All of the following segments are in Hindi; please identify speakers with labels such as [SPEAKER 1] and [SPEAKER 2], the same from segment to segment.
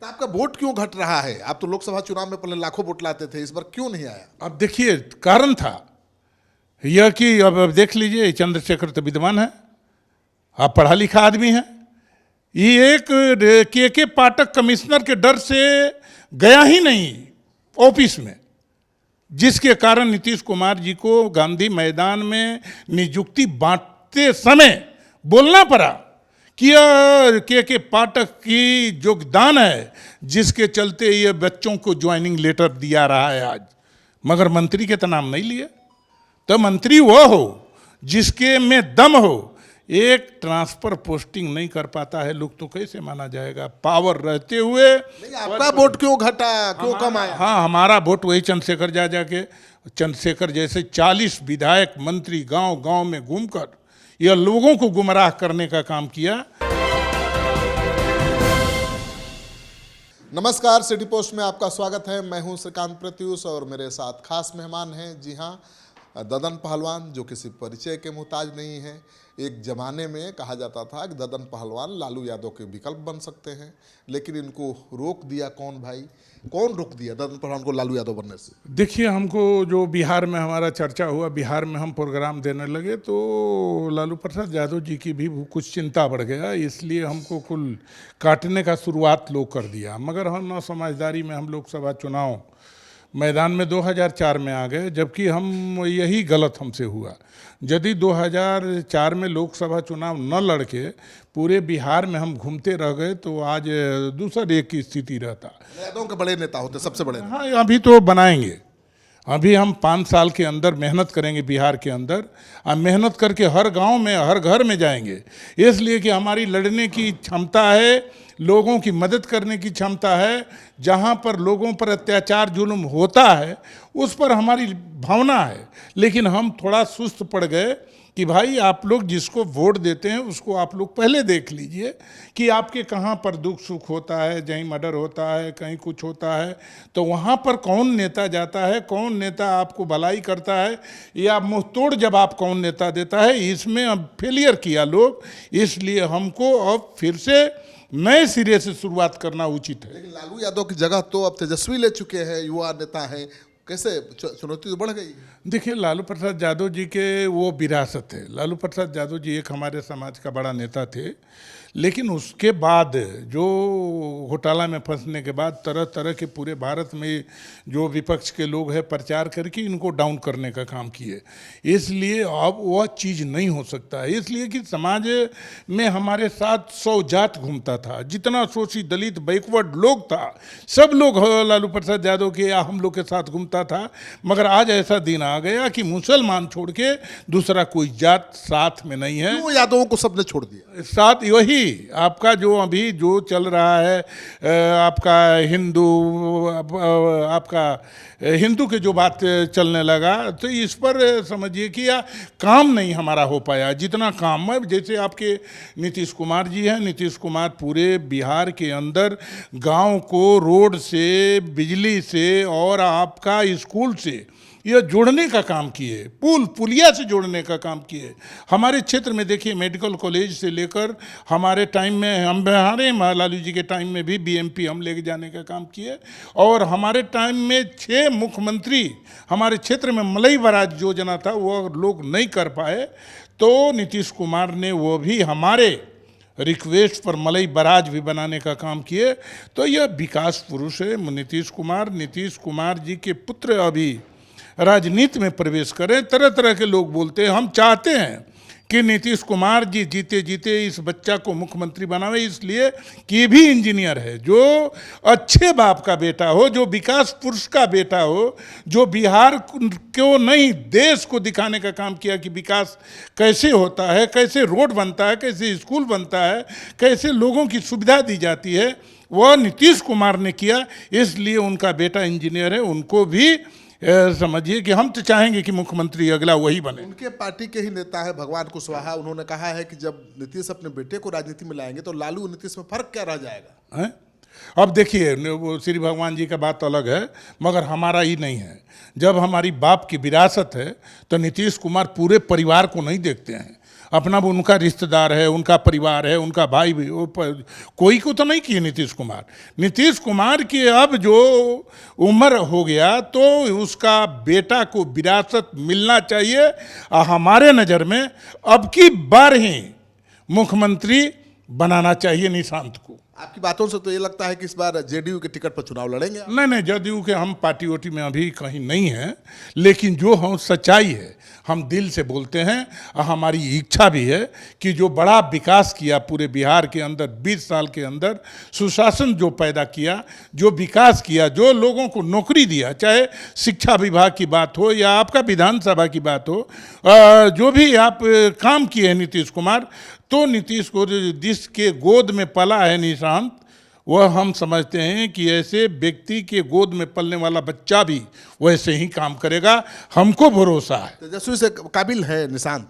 [SPEAKER 1] तो आपका वोट क्यों घट रहा है? आप तो लोकसभा चुनाव में पहले लाखों वोट लाते थे, इस बार क्यों नहीं आया?
[SPEAKER 2] अब देखिए, कारण था यह कि अब देख लीजिए, चंद्रशेखर तो विद्वान है, आप पढ़ा लिखा आदमी है। ये एक के पाठक कमिश्नर के डर से गया ही नहीं ऑफिस में, जिसके कारण नीतीश कुमार जी को गांधी मैदान में नियुक्ति बांटते समय बोलना पड़ा कि के पाठक की योगदान है, जिसके चलते ये बच्चों को ज्वाइनिंग लेटर दिया रहा है आज। मगर मंत्री के तो नाम नहीं लिए। तो मंत्री वह हो जिसके में दम हो। एक ट्रांसफर पोस्टिंग नहीं कर पाता है लोग, तो कैसे माना जाएगा? पावर रहते हुए
[SPEAKER 1] नहीं, आपका वोट क्यों घटा, क्यों कम आया?
[SPEAKER 2] हाँ, हमारा वोट वही चंद्रशेखर जाके, चंद्रशेखर जैसे 40 विधायक मंत्री गांव गांव में घूमकर यह लोगों को गुमराह करने का काम किया।
[SPEAKER 1] नमस्कार, सिटी पोस्ट में आपका स्वागत है। मैं हूं श्रीकांत प्रत्युष और मेरे साथ खास मेहमान हैं। जी हां, ददन पहलवान, जो किसी परिचय के मुहताज नहीं है। एक ज़माने में कहा जाता था कि ददन पहलवान लालू यादव के विकल्प बन सकते हैं, लेकिन इनको रोक दिया कौन भाई? कौन रोक दिया ददन पहलवान को लालू यादव बनने से?
[SPEAKER 2] देखिए, हमको जो बिहार में हमारा चर्चा हुआ, बिहार में हम प्रोग्राम देने लगे तो लालू प्रसाद यादव जी की भी कुछ चिंता बढ़ गया, इसलिए हमको कुल काटने का शुरुआत लोग कर दिया। मगर हम ना समझदारी में हम लोकसभा चुनाव मैदान में 2004 में आ गए, जबकि हम यही गलत हमसे हुआ। यदि 2004 में लोकसभा चुनाव न लड़के पूरे बिहार में हम घूमते रह गए तो आज दूसर एक की स्थिति रहता।
[SPEAKER 1] यादव के बड़े नेता होते, सबसे बड़े नेता।
[SPEAKER 2] हाँ, अभी तो बनाएंगे। अभी हम 5 साल के अंदर मेहनत करेंगे बिहार के अंदर, और मेहनत करके हर गांव में हर घर में जाएंगे, इसलिए कि हमारी लड़ने की क्षमता है, लोगों की मदद करने की क्षमता है। जहां पर लोगों पर अत्याचार जुल्म होता है उस पर हमारी भावना है, लेकिन हम थोड़ा सुस्त पड़ गए कि भाई आप लोग जिसको वोट देते हैं उसको आप लोग पहले देख लीजिए कि आपके कहाँ पर दुख सुख होता है, कहीं मर्डर होता है, कहीं कुछ होता है, तो वहाँ पर कौन नेता जाता है, कौन नेता आपको भलाई करता है, या मुंहतोड़ जवाब कौन नेता देता है। इसमें अब फेलियर किया लोग, इसलिए हमको अब फिर से नए सिरे से शुरुआत करना उचित है।
[SPEAKER 1] लेकिन लालू यादव की जगह तो अब तेजस्वी ले चुके हैं, युवा नेता हैं, कैसे चुनौती तो बढ़ गई?
[SPEAKER 2] देखिए, लालू प्रसाद यादव जी के वो विरासत है। लालू प्रसाद यादव जी एक हमारे समाज का बड़ा नेता थे, लेकिन उसके बाद जो घोटाला में फंसने के बाद तरह तरह के पूरे भारत में जो विपक्ष के लोग हैं प्रचार करके इनको डाउन करने का काम किए। इसलिए अब वह चीज़ नहीं हो सकता है, इसलिए कि समाज में हमारे साथ 100 जात घूमता था, जितना शोषित दलित बैकवर्ड लोग था सब लोग लालू प्रसाद यादव के या हम लोग के साथ घूमता था। मगर आज ऐसा दिन आ गया कि मुसलमान छोड़ के दूसरा कोई जात साथ में नहीं है।
[SPEAKER 1] क्यों यादवों को सबने छोड़ दिया?
[SPEAKER 2] साथ वही आपका जो अभी जो चल रहा है, आपका हिंदू के जो बात चलने लगा, तो इस पर समझिए कि काम नहीं हमारा हो पाया जितना काम है। जैसे आपके नीतीश कुमार जी हैं, नीतीश कुमार पूरे बिहार के अंदर गांव को रोड से, बिजली से और आपका स्कूल से यह जोड़ने का काम किए, पुलिया से जोड़ने का काम किए। हमारे क्षेत्र में देखिए, मेडिकल कॉलेज से लेकर हमारे टाइम में, हमारे लालू जी के टाइम में भी बीएमपी हम लेके जाने का काम किए, और हमारे टाइम में 6 मुख्यमंत्री हमारे क्षेत्र में मलई बराज योजना था, वो लोग नहीं कर पाए, तो नीतीश कुमार ने वो भी हमारे रिक्वेस्ट पर मलई बराज भी बनाने का काम किए। तो यह विकास पुरुष है नीतीश कुमार। नीतीश कुमार जी के पुत्र अभी राजनीति में प्रवेश करें। तरह तरह के लोग बोलते हैं, हम चाहते हैं कि नीतीश कुमार जी जीते जीते इस बच्चा को मुख्यमंत्री बनावे, इसलिए कि भी इंजीनियर है, जो अच्छे बाप का बेटा हो, जो विकास पुरुष का बेटा हो, जो बिहार को नहीं देश को दिखाने का काम किया कि विकास कैसे होता है, कैसे रोड बनता है, कैसे स्कूल बनता है, कैसे लोगों की सुविधा दी जाती है, वह नीतीश कुमार ने किया। इसलिए उनका बेटा इंजीनियर है, उनको भी समझिए कि हम तो चाहेंगे कि मुख्यमंत्री अगला वही बने।
[SPEAKER 1] उनके पार्टी के ही नेता है भगवान कुशवाहा, उन्होंने कहा है कि जब नीतीश अपने बेटे को राजनीति में लाएंगे तो लालू और नीतीश में फर्क क्या रह जाएगा?
[SPEAKER 2] है? अब देखिए, वो श्री भगवान जी का बात अलग है, मगर हमारा ही नहीं है। जब हमारी बाप की विरासत है तो नीतीश कुमार पूरे परिवार को नहीं देखते हैं। अपना वो उनका रिश्तेदार है, उनका परिवार है, उनका भाई भी कोई को तो नहीं किए नीतीश कुमार। नीतीश कुमार की अब जो उम्र हो गया तो उसका बेटा को विरासत मिलना चाहिए। हमारे नज़र में अब की बार ही मुख्यमंत्री बनाना चाहिए निशांत को।
[SPEAKER 1] आपकी बातों से तो ये लगता है कि इस बार जेडीयू के टिकट पर चुनाव लड़ेंगे आप?
[SPEAKER 2] नहीं, जदयू के हम पार्टी वोटी में अभी कहीं नहीं हैं, लेकिन जो हम सच्चाई है हम दिल से बोलते हैं। और हमारी इच्छा भी है कि जो बड़ा विकास किया पूरे बिहार के अंदर 20 साल के अंदर, सुशासन जो पैदा किया, जो विकास किया, जो लोगों को नौकरी दिया, चाहे शिक्षा विभाग की बात हो या आपका विधानसभा की बात हो, जो भी आप काम किए हैं नीतीश कुमार, तो नीतीश को जिसके गोद में पला है निशांत, वह हम समझते हैं कि ऐसे व्यक्ति के गोद में पलने वाला बच्चा भी वैसे ही काम करेगा। हमको भरोसा है।
[SPEAKER 1] तेजस्वी से काबिल है निशांत?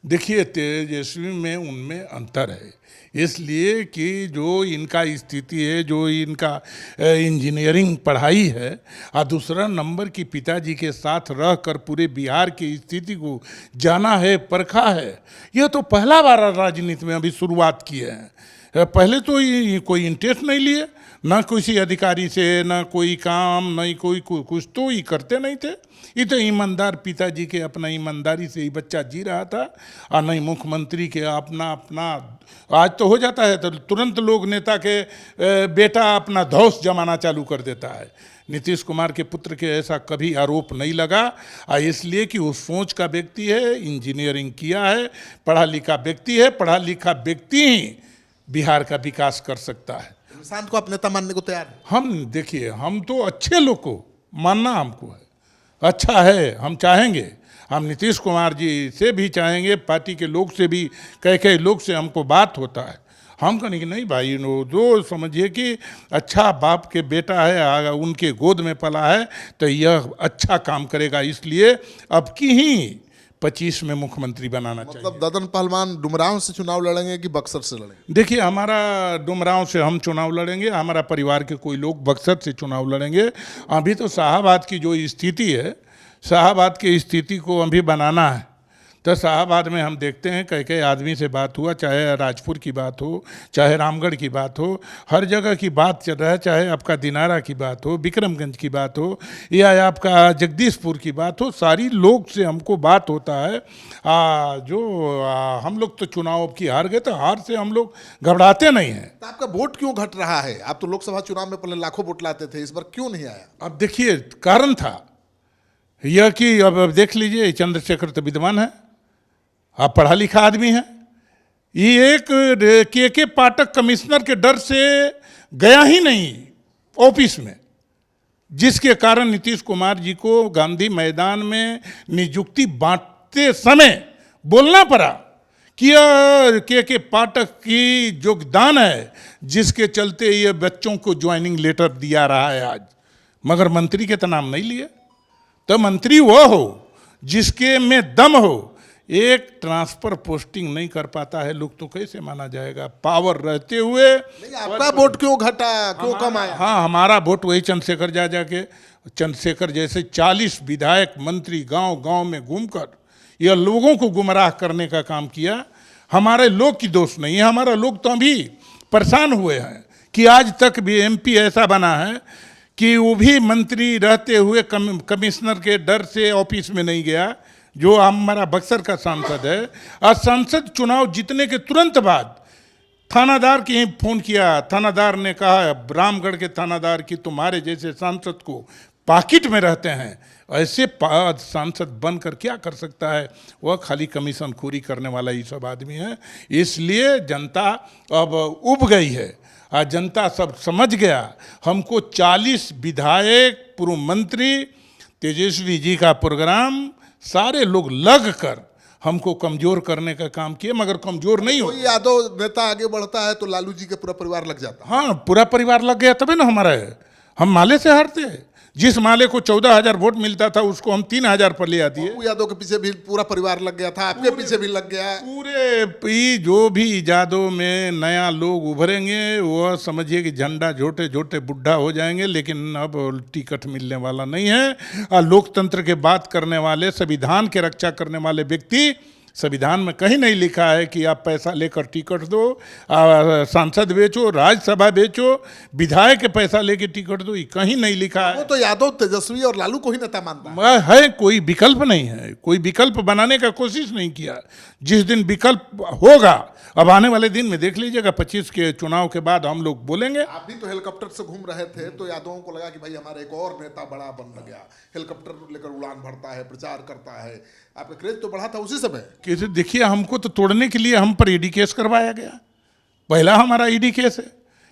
[SPEAKER 2] देखिए, तेजस्वी में उनमें अंतर है, इसलिए कि जो इनका स्थिति है, जो इनका इंजीनियरिंग पढ़ाई है, और दूसरा नंबर की पिताजी के साथ रहकर पूरे बिहार की स्थिति को जाना है, परखा है। यह तो पहला बार राजनीति में अभी शुरुआत किए हैं। पहले तो ये कोई इंटरेस्ट नहीं लिए, ना किसी अधिकारी से, ना कोई काम, नहीं कोई कुछ तो ये करते नहीं थे। ये तो ईमानदार पिताजी के अपना ईमानदारी से ही बच्चा जी रहा था, और नहीं मुख्यमंत्री के अपना आज तो हो जाता है तो तुरंत लोग नेता के बेटा अपना धौस जमाना चालू कर देता है। नीतीश कुमार के पुत्र के ऐसा कभी आरोप नहीं लगा, इसलिए कि वो सोच का व्यक्ति है, इंजीनियरिंग किया है, पढ़ा लिखा व्यक्ति है। पढ़ा लिखा व्यक्ति ही बिहार का विकास कर सकता है।
[SPEAKER 1] निशांत को आप नेता मानने को तैयार हैं?
[SPEAKER 2] हम देखिए, हम तो अच्छे लोग को मानना हमको है, अच्छा है, हम चाहेंगे। हम नीतीश कुमार जी से भी चाहेंगे, पार्टी के लोग से भी, कई लोग से हमको बात होता है। हम कहें कि नहीं भाई, जो समझिए कि अच्छा बाप के बेटा है, उनके गोद में पला है, तो यह अच्छा काम करेगा। इसलिए अब की ही 25 में मुख्यमंत्री बनाना चाहिए।
[SPEAKER 1] मतलब ददन पहलवान डुमरांव से चुनाव लड़ेंगे कि बक्सर से लड़ेंगे?
[SPEAKER 2] देखिए, हमारा डुमरांव से हम चुनाव लड़ेंगे, हमारा परिवार के कोई लोग बक्सर से चुनाव लड़ेंगे। अभी तो शाहाबाद की जो स्थिति है, शाहाबाद की स्थिति को अभी बनाना है। तो शाहाबाद में हम देखते हैं कई आदमी से बात हुआ, चाहे राजपुर की बात हो, चाहे रामगढ़ की बात हो, हर जगह की बात चल रहा है। चाहे आपका दिनारा की बात हो, विक्रमगंज की बात हो, या आपका जगदीशपुर की बात हो, सारी लोग से हमको बात होता है। हम लोग तो चुनाव की हार गए, तो हार से हम लोग घबराते नहीं हैं।
[SPEAKER 1] तो आपका वोट क्यों घट रहा है? आप तो लोकसभा चुनाव में पहले लाखों वोट लाते थे, इस बार क्यों नहीं आया?
[SPEAKER 2] अब देखिए, कारण था यह कि अब देख लीजिए, चंद्रशेखर तो विद्वान है, आप पढ़ा लिखा आदमी है। ये एक के पाठक कमिश्नर के डर से गया ही नहीं ऑफिस में, जिसके कारण नीतीश कुमार जी को गांधी मैदान में नियुक्ति बांटते समय बोलना पड़ा कि के पाठक की योगदान है, जिसके चलते ये बच्चों को ज्वाइनिंग लेटर दिया रहा है आज। मगर मंत्री के तो नाम नहीं लिए। तो मंत्री वो हो जिसके में दम हो। एक ट्रांसफर पोस्टिंग नहीं कर पाता है, लोग तो कैसे माना जाएगा? पावर रहते हुए
[SPEAKER 1] आपका वोट क्यों घटा, क्यों कम आया?
[SPEAKER 2] हाँ, हमारा वोट वही चंद्रशेखर जाके चंद्रशेखर जैसे 40 विधायक मंत्री गांव गांव में घूमकर यह लोगों को गुमराह करने का काम किया। हमारे लोग की दोष नहीं है, हमारा लोग तो अभी परेशान हुए हैं कि आज तक भी MP ऐसा बना है कि वो भी मंत्री रहते हुए कमिश्नर के डर से ऑफिस में नहीं गया। जो हमारा बक्सर का सांसद है, आज सांसद चुनाव जीतने के तुरंत बाद थानादार की ही फोन किया। थानादार ने कहा, रामगढ़ के थानादार की तुम्हारे जैसे सांसद को पॉकेट में रहते हैं, ऐसे सांसद बनकर क्या कर सकता है? वह खाली कमीशन खोरी करने वाला ये सब आदमी है। इसलिए जनता अब उब गई है, आज जनता सब समझ गया। हमको 40 विधायक, पूर्व मंत्री, तेजस्वी जी का प्रोग्राम, सारे लोग लग कर हमको कमजोर करने का काम किए, मगर कमजोर नहीं हो।
[SPEAKER 1] यादव नेता आगे बढ़ता है तो लालू जी का पूरा परिवार लग जाता है।
[SPEAKER 2] हाँ, पूरा परिवार लग गया तभी ना हमारा है। हम माले से हारते हैं। जिस माले को 14,000 वोट मिलता था उसको हम 3,000 पर ले आती है।
[SPEAKER 1] यादव के पीछे भी पूरा परिवार लग गया था, आपके पीछे भी लग गया।
[SPEAKER 2] पूरे जो भी यादव में नया लोग उभरेंगे, वह समझिए कि झंडा झोटे झोटे बुढ़ा हो जाएंगे, लेकिन अब टिकट मिलने वाला नहीं है। और लोकतंत्र के बात करने वाले, संविधान के रक्षा करने वाले व्यक्ति संविधान में कहीं नहीं लिखा है कि आप पैसा लेकर टिकट दो, सांसद बेचो, राज्यसभा बेचो, विधायक के पैसा लेके टिकट दो, ये कहीं नहीं लिखा है।
[SPEAKER 1] वो तो यादव, तेजस्वी और लालू को ही नेता मानता
[SPEAKER 2] है, कोई विकल्प नहीं है, कोई विकल्प बनाने का कोशिश नहीं किया। जिस दिन विकल्प होगा, अब आने वाले दिन में देख लीजिएगा, 25 के चुनाव के बाद हम लोग बोलेंगे।
[SPEAKER 1] आप भी तो हेलीकॉप्टर से घूम रहे थे, तो यादवों को लगा कि भाई हमारा एक और नेता बड़ा बन गया, हेलीकॉप्टर लेकर उड़ान भरता है, प्रचार करता है, आपका क्रेज तो बढ़ा था उसी समय।
[SPEAKER 2] कैसे देखिए, हमको तो तोड़ने के लिए हम पर ईडी केस करवाया गया। पहला हमारा ईडी केस है,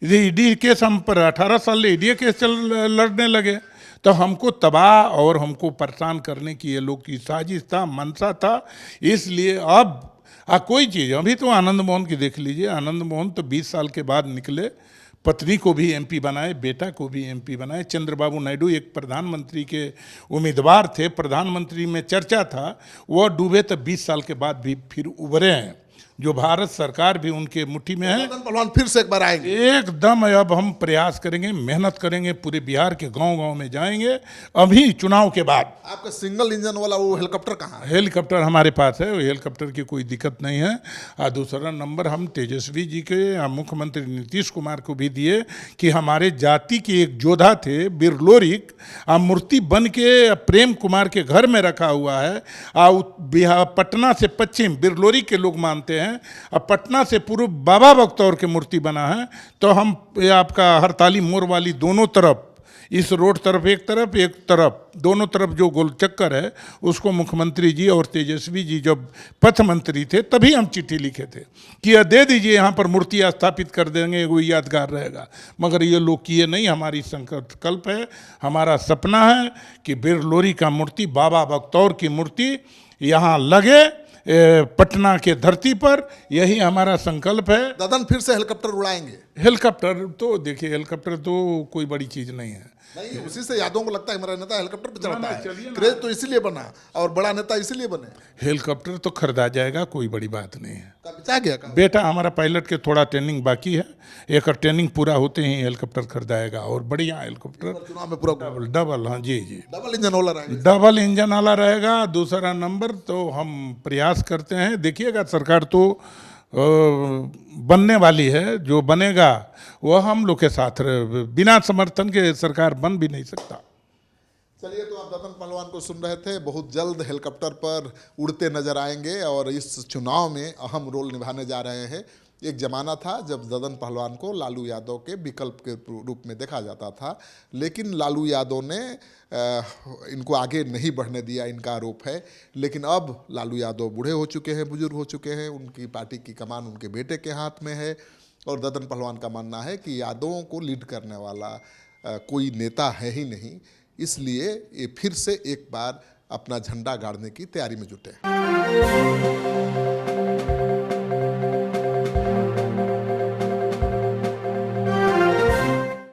[SPEAKER 2] ये ईडी केस हम पर 18 साल ईडी केस लड़ने लगे, तो हमको तबाह और हमको परेशान करने की ये लोग की साजिश था, मनसा था। इसलिए अब कोई चीज़, अभी तो आनंद मोहन की देख लीजिए, आनंद मोहन तो 20 साल के बाद निकले, पत्नी को भी एमपी बनाए, बेटा को भी एमपी बनाए। चंद्रबाबू नायडू एक प्रधानमंत्री के उम्मीदवार थे, प्रधानमंत्री में चर्चा था, वह डूबे तो 20 साल के बाद भी फिर उभरे हैं। जो भारत सरकार भी उनके मुट्ठी में है।
[SPEAKER 1] ददन पहलवान फिर से एक बार आएंगे
[SPEAKER 2] एकदम। अब हम प्रयास करेंगे, मेहनत करेंगे, पूरे बिहार के गांव-गांव में जाएंगे अभी चुनाव के बाद।
[SPEAKER 1] आपका सिंगल इंजन वाला वो हेलीकॉप्टर कहाँ है?
[SPEAKER 2] हेलीकॉप्टर हमारे पास है, वो हेलीकॉप्टर की कोई दिक्कत नहीं है। और दूसरा नंबर हम तेजस्वी जी के, मुख्यमंत्री नीतीश कुमार को भी दिए कि हमारे जाति के एक योद्धा थे बिरलोरिक, मूर्ति बन के प्रेम कुमार के घर में रखा हुआ है। बिहार पटना से पश्चिम बिरलोरी के लोग मानते हैं, अब पटना से पूर्व बाबा बख्तौर की मूर्ति बना है। तो हम ये आपका हरताली मोड़ वाली दोनों तरफ, इस रोड तरफ एक तरफ दोनों तरफ जो गोल चक्कर है, उसको मुख्यमंत्री जी और तेजस्वी जी जब पथ मंत्री थे तभी हम चिट्ठी लिखे थे कि यह दे दीजिए, यहाँ पर मूर्ति स्थापित कर देंगे, वो यादगार रहेगा। मगर ये लोग किए नहीं। हमारी संकल्प है, हमारा सपना है कि बिरलोरी का मूर्ति, बाबा बख्तौर की मूर्ति यहाँ लगे पटना के धरती पर। यही हमारा संकल्प है।
[SPEAKER 1] ददन फिर से हेलीकॉप्टर उड़ाएंगे?
[SPEAKER 2] हेलीकॉप्टर तो देखिए, हेलीकॉप्टर तो कोई बड़ी चीज़ नहीं है।
[SPEAKER 1] नहीं, उसी से यादों को लगता है मेरा नेता हेलीकॉप्टर पे चढ़ता है। क्रेज तो इसीलिए बना और बड़ा नेता इसीलिए बने।
[SPEAKER 2] हेलीकॉप्टर तो खरीदा जाएगा, कोई बड़ी बात नहीं है।
[SPEAKER 1] बेचा गया का?
[SPEAKER 2] बेटा हमारा पायलट के थोड़ा ट्रेनिंग बाकी है, एक ट्रेनिंग पूरा होते ही हेलीकॉप्टर खरीदाएगा। और बढ़िया हेलीकॉप्टर,
[SPEAKER 1] चुनाव में पूरा
[SPEAKER 2] डबल, हाँ जी,
[SPEAKER 1] डबल इंजन वाला रहेगा।
[SPEAKER 2] डबल इंजन वाला रहेगा। दूसरा नंबर तो हम प्रयास करते हैं, देखिएगा सरकार तो बनने वाली है, जो बनेगा वो हम लोग के साथ रहे। बिना समर्थन के सरकार बन भी नहीं सकता।
[SPEAKER 1] चलिए, तो आप ददन पहलवान को सुन रहे थे। बहुत जल्द हेलीकॉप्टर पर उड़ते नजर आएंगे और इस चुनाव में अहम रोल निभाने जा रहे हैं। एक ज़माना था जब ददन पहलवान को लालू यादव के विकल्प के रूप में देखा जाता था, लेकिन लालू यादव ने इनको आगे नहीं बढ़ने दिया, इनका आरोप है। लेकिन अब लालू यादव बूढ़े हो चुके हैं, बुजुर्ग हो चुके हैं, उनकी पार्टी की कमान उनके बेटे के हाथ में है। और ददन पहलवान का मानना है कि यादवों को लीड करने वाला कोई नेता है ही नहीं, इसलिए ये फिर से एक बार अपना झंडा गाड़ने की तैयारी में जुटे हैं।